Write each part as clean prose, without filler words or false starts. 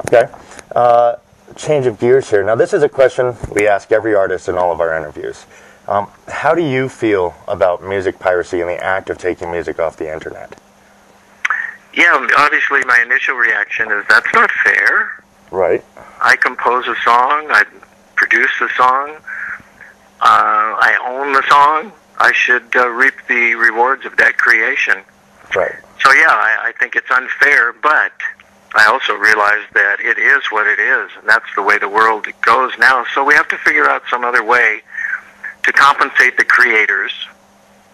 Okay. Change of gears here. Now, this is a question we ask every artist in all of our interviews. How do you feel about music piracy and the act of taking music off the internet? Yeah, obviously my initial reaction is that's not fair. Right. I compose a song, I produce a song, I own the song, I should reap the rewards of that creation. Right. So yeah, I think it's unfair, but I also realize that it is what it is, and that's the way the world goes now. So we have to figure out some other way to compensate the creators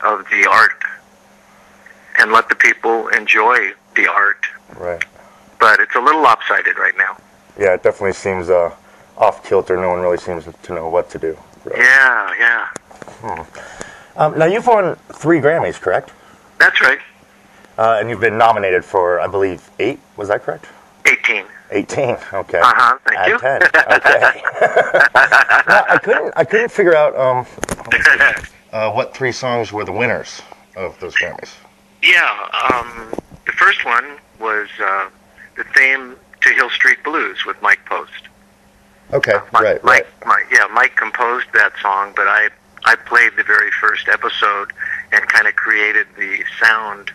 of the art and let the people enjoy the art. Right. But it's a little lopsided right now. Yeah, it definitely seems off kilter. No one really seems to know what to do. Really. Yeah. Now, you've won 3 Grammys, correct? That's right. And you've been nominated for, I believe, 8. Was that correct? 18. 18. Okay. Thank you. 10. Okay. Now, I couldn't figure out what 3 songs were the winners of those Grammys. Yeah. The first one was the theme to Hill Street Blues with Mike Post. Okay. Right. Mike composed that song, but I played the very first episode and kind of created the sound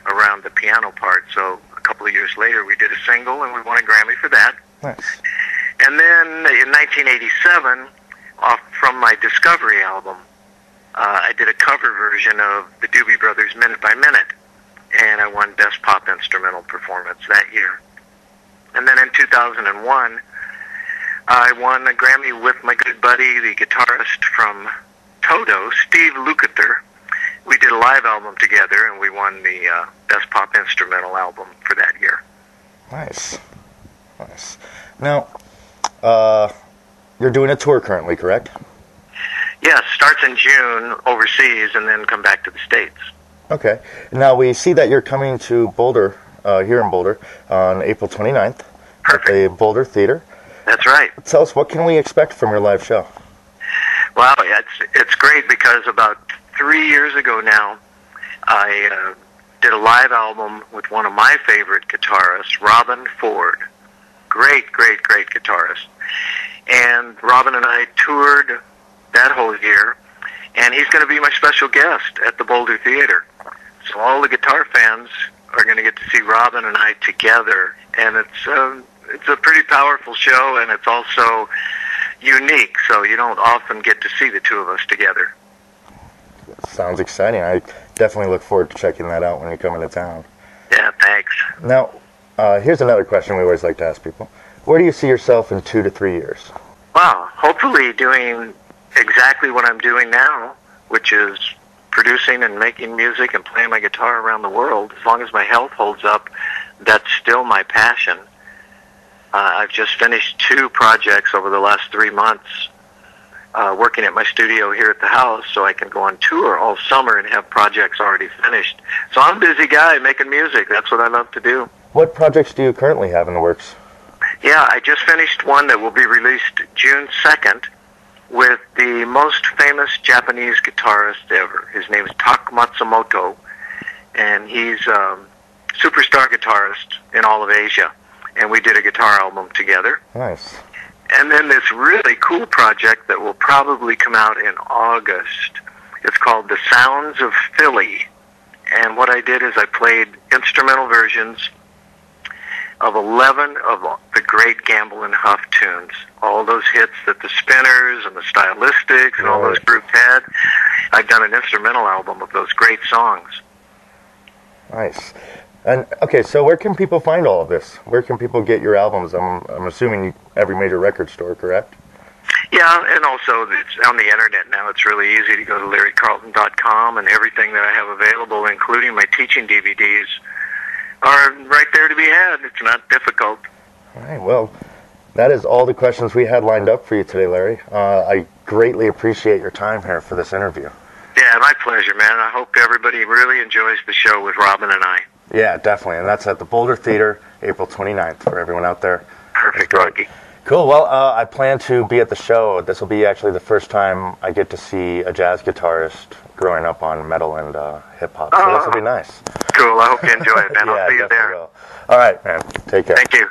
around the piano part. So a couple of years later, we did a single, and we won a Grammy for that. Nice. And then in 1987, off from my Discovery album, I did a cover version of the Doobie Brothers' Minute by Minute, and I won Best Pop Instrumental Performance that year. And then in 2001, I won a Grammy with my good buddy, the guitarist from Toto, Steve Lukather. We did a live album together, and we won the Best Pop Instrumental Album for that year. Nice. Now, you're doing a tour currently, correct? Yes, starts in June overseas, and then come back to the States. Okay. Now, we see that you're coming to Boulder, here in Boulder, on April 29th. Perfect. At the Boulder Theater. That's right. Tell us, what can we expect from your live show? Well, it's great because about 3 years ago now, I did a live album with one of my favorite guitarists, Robin Ford. Great guitarist. And Robin and I toured that whole year, and he's going to be my special guest at the Boulder Theater. So all the guitar fans are going to get to see Robin and I together, and it's a pretty powerful show, and it's also unique, so you don't often get to see the two of us together. Sounds exciting. I definitely look forward to checking that out when you come into town. Yeah, thanks. Now, here's another question we always like to ask people. Where do you see yourself in 2 to 3 years? Well, hopefully doing exactly what I'm doing now, which is producing and making music and playing my guitar around the world. As long as my health holds up, that's still my passion. I've just finished 2 projects over the last 3 months, working at my studio here at the house, so I can go on tour all summer and have projects already finished. So I'm a busy guy making music. That's what I love to do. What projects do you currently have in the works? Yeah, I just finished one that will be released June 2nd with the most famous Japanese guitarist ever. His name is Tak Matsumoto, and he's a superstar guitarist in all of Asia. And we did a guitar album together. Nice. And then this really cool project that will probably come out in August. It's called The Sounds of Philly. And what I did is I played instrumental versions of 11 of the great Gamble and Huff tunes. All those hits that the Spinners and the Stylistics and all those groups had. I've done an instrumental album of those great songs. Nice. And okay, so where can people find all of this? Where can people get your albums? I'm assuming every major record store, correct? Yeah, and also it's on the internet now. It's really easy to go to LarryCarlton.com, and everything that I have available, including my teaching DVDs, are right there to be had. It's not difficult. All right, well, that is all the questions we had lined up for you today, Larry. I greatly appreciate your time here for this interview. Yeah, my pleasure, man. I hope everybody really enjoys the show with Robin and I. Yeah, definitely, and that's at the Boulder Theater, April 29th, for everyone out there. Perfect, Rocky. Cool, well, I plan to be at the show. This will be actually the first time I get to see a jazz guitarist growing up on metal and hip-hop, so this will be nice. Cool, I hope you enjoy it, man. I'll see you there. Will. All right, man, take care. Thank you.